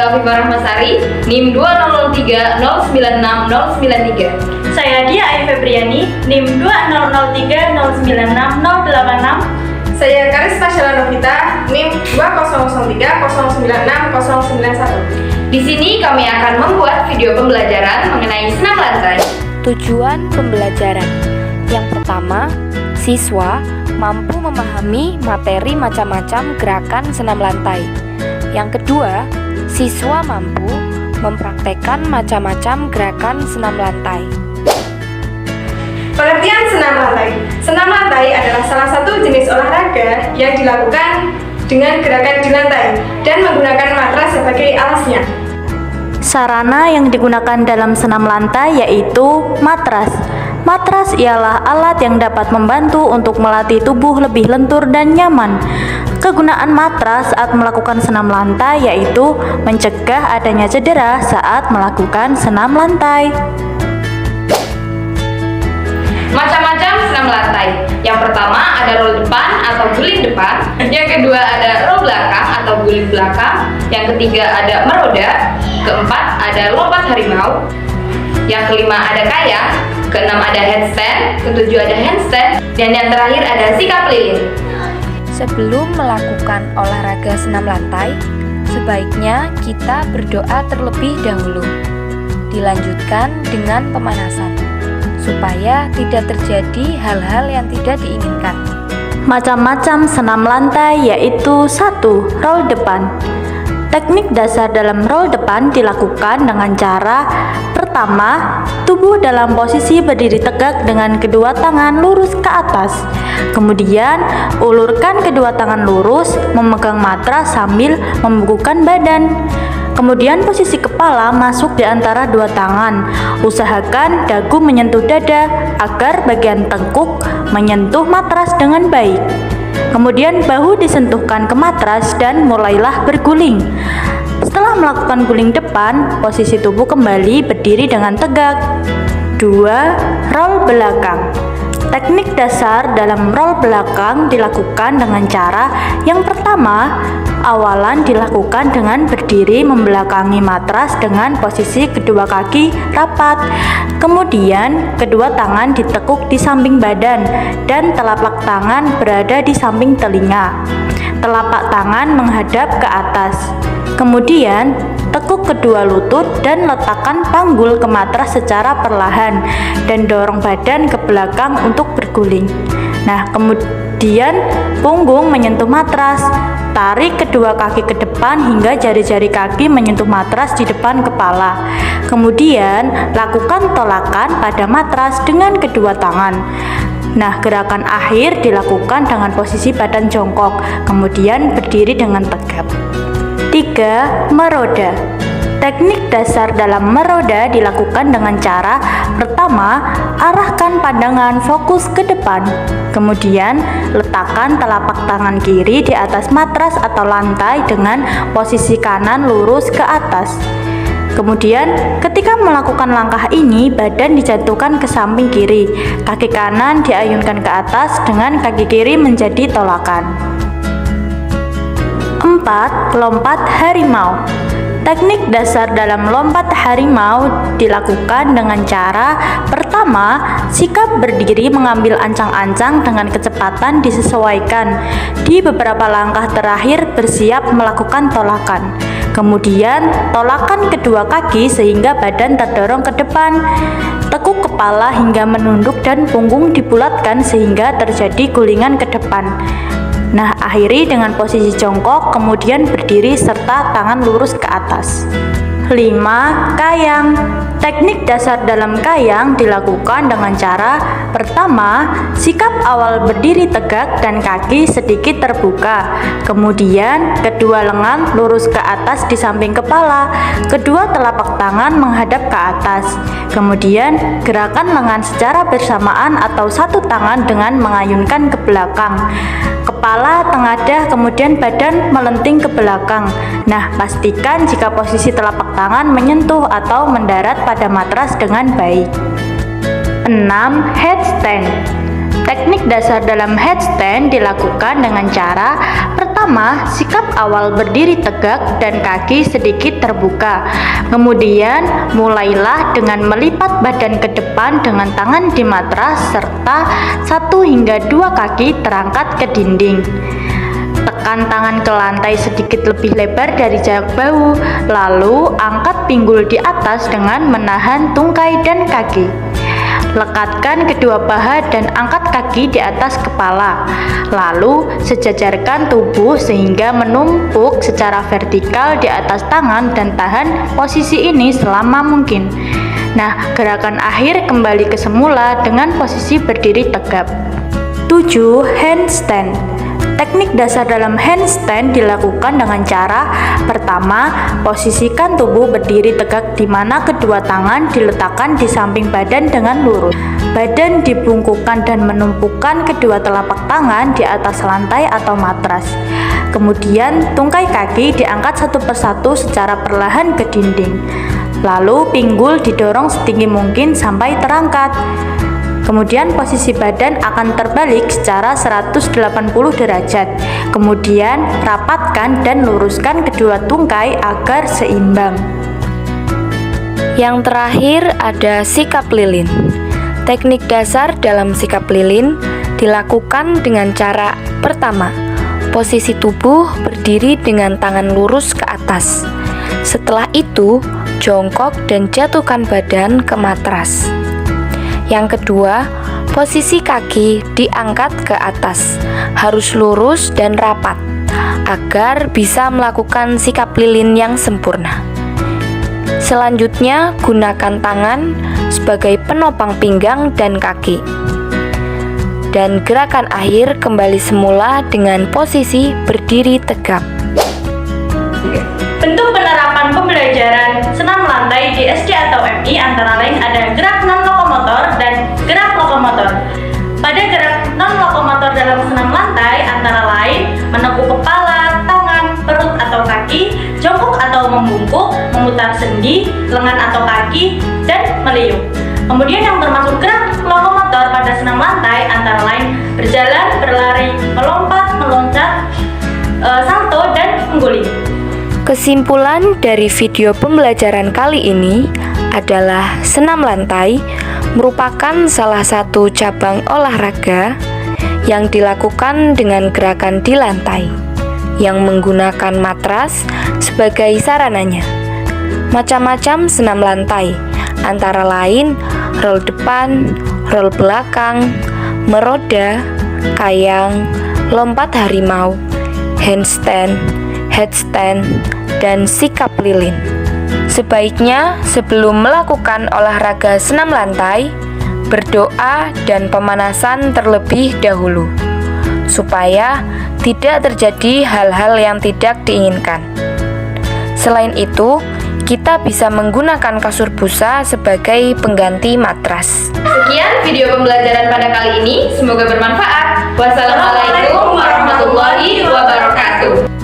Saya Afifah Rahmasari, NIM 20030960093. Saya Dia Ayu Febriani, NIM 20030960086. Saya Karisma Shalanovita, NIM 20030960091. Di sini kami akan membuat video pembelajaran mengenai senam lantai. Tujuan pembelajaran. Yang pertama, siswa mampu memahami materi macam-macam gerakan senam lantai. Yang kedua, siswa mampu mempraktekkan macam-macam gerakan senam lantai. Pengertian senam lantai. Senam lantai adalah salah satu jenis olahraga yang dilakukan dengan gerakan di lantai dan menggunakan matras sebagai alasnya. Sarana yang digunakan dalam senam lantai yaitu matras. Matras ialah alat yang dapat membantu untuk melatih tubuh lebih lentur dan nyaman. Kegunaan matras saat melakukan senam lantai yaitu mencegah adanya cedera saat melakukan senam lantai. Macam-macam senam lantai. Yang pertama ada roll depan atau guling depan. Yang kedua ada roll belakang atau guling belakang. Yang ketiga ada meroda. Keempat ada lompat harimau. Yang kelima ada kayang. Keenam ada headstand. Ketujuh ada handstand. Dan yang terakhir ada sikap lilin. Sebelum melakukan olahraga senam lantai, sebaiknya kita berdoa terlebih dahulu. Dilanjutkan dengan pemanasan, supaya tidak terjadi hal-hal yang tidak diinginkan. Macam-macam senam lantai yaitu 1. Roll depan. Teknik dasar dalam roll depan dilakukan dengan cara pertama, tubuh dalam posisi berdiri tegak dengan kedua tangan lurus ke atas. Kemudian, ulurkan kedua tangan lurus, memegang matras sambil membungkukkan badan. Kemudian posisi kepala masuk di antara dua tangan. Usahakan dagu menyentuh dada agar bagian tengkuk menyentuh matras dengan baik. Kemudian bahu disentuhkan ke matras dan mulailah berguling. Setelah melakukan guling depan, posisi tubuh kembali berdiri dengan tegak. 2. Roll belakang. Teknik dasar dalam roll belakang dilakukan dengan cara yang pertama, awalan dilakukan dengan berdiri membelakangi matras dengan posisi kedua kaki rapat. Kemudian, kedua tangan ditekuk di samping badan dan telapak tangan berada di samping telinga. Telapak tangan menghadap ke atas. Kemudian, tekuk kedua lutut dan letakkan panggul ke matras secara perlahan dan dorong badan ke belakang untuk berguling. Nah, kemudian punggung menyentuh matras. Tarik kedua kaki ke depan hingga jari-jari kaki menyentuh matras di depan kepala. Kemudian, lakukan tolakan pada matras dengan kedua tangan. Nah, gerakan akhir dilakukan dengan posisi badan jongkok, kemudian berdiri dengan tegap. 3. Meroda. Teknik dasar dalam meroda dilakukan dengan cara pertama, arahkan pandangan fokus ke depan. Kemudian, letakkan telapak tangan kiri di atas matras atau lantai dengan posisi kanan lurus ke atas. Kemudian, ketika melakukan langkah ini, badan dijatuhkan ke samping kiri. Kaki kanan diayunkan ke atas dengan kaki kiri menjadi tolakan. 4. Lompat harimau. Teknik dasar dalam lompat harimau dilakukan dengan cara pertama, sikap berdiri mengambil ancang-ancang dengan kecepatan disesuaikan. Di beberapa langkah terakhir bersiap melakukan tolakan. Kemudian, tolakan kedua kaki sehingga badan terdorong ke depan. Tekuk kepala hingga menunduk dan punggung dibulatkan sehingga terjadi gulingan ke depan. Nah, akhiri dengan posisi jongkok, kemudian berdiri serta tangan lurus ke atas. 5. Kayang. Teknik dasar dalam kayang dilakukan dengan cara pertama, sikap awal berdiri tegak dan kaki sedikit terbuka. Kemudian, kedua lengan lurus ke atas di samping kepala. Kedua telapak tangan menghadap ke atas. Kemudian, gerakan lengan secara bersamaan atau satu tangan dengan mengayunkan ke belakang. Kepala tengadah, kemudian badan melenting ke belakang. Nah, pastikan jika posisi telapak tangan menyentuh atau mendarat pada matras dengan baik. 6. Headstand. Teknik dasar dalam headstand dilakukan dengan cara pertama, Pertama, sikap awal berdiri tegak dan kaki sedikit terbuka. Kemudian, mulailah dengan melipat badan ke depan dengan tangan di matras serta 1 hingga 2 kaki terangkat ke dinding. Tekan tangan ke lantai sedikit lebih lebar dari jarak bahu, lalu angkat pinggul di atas dengan menahan tungkai dan kaki. Lekatkan kedua paha dan angkat kaki di atas kepala. Lalu sejajarkan tubuh sehingga menumpuk secara vertikal di atas tangan dan tahan posisi ini selama mungkin. Nah, gerakan akhir kembali ke semula dengan posisi berdiri tegap. 7. Handstand. Teknik dasar dalam handstand dilakukan dengan cara pertama, posisikan tubuh berdiri tegak di mana kedua tangan diletakkan di samping badan dengan lurus. Badan dibungkukkan dan menumpukan kedua telapak tangan di atas lantai atau matras. Kemudian, tungkai kaki diangkat satu persatu secara perlahan ke dinding. Lalu, pinggul didorong setinggi mungkin sampai terangkat. Kemudian posisi badan akan terbalik secara 180 derajat. Kemudian rapatkan dan luruskan kedua tungkai agar seimbang. Yang terakhir ada sikap lilin. Teknik dasar dalam sikap lilin dilakukan dengan cara pertama, posisi tubuh berdiri dengan tangan lurus ke atas. Setelah itu, jongkok dan jatuhkan badan ke matras. Yang kedua, posisi kaki diangkat ke atas, harus lurus dan rapat, agar bisa melakukan sikap lilin yang sempurna. Selanjutnya, gunakan tangan sebagai penopang pinggang dan kaki. Dan gerakan akhir kembali semula dengan posisi berdiri tegap. Bentuk penerapan pembelajaran senam lantai di SD atau MI antara lain ada gerak non-lokomotor dan gerak lokomotor. Pada gerak non-lokomotor dalam senam lantai antara lain menekuk kepala, tangan, perut atau kaki, jongkok atau membungkuk, memutar sendi, lengan atau kaki, dan meliuk. Kemudian yang termasuk gerak lokomotor pada senam lantai antara lain berjalan, berlari, melompat, meloncat, salto, dan mengguling. Kesimpulan dari video pembelajaran kali ini adalah senam lantai merupakan salah satu cabang olahraga yang dilakukan dengan gerakan di lantai yang menggunakan matras sebagai sarananya. Macam-macam senam lantai antara lain roll depan, roll belakang, meroda, kayang, lompat harimau, handstand, headstand, dan sikap lilin. Sebaiknya sebelum melakukan olahraga senam lantai, berdoa dan pemanasan terlebih dahulu, supaya tidak terjadi hal-hal yang tidak diinginkan. Selain itu, kita bisa menggunakan kasur busa sebagai pengganti matras. Sekian video pembelajaran pada kali ini, semoga bermanfaat. Wassalamualaikum warahmatullahi wabarakatuh.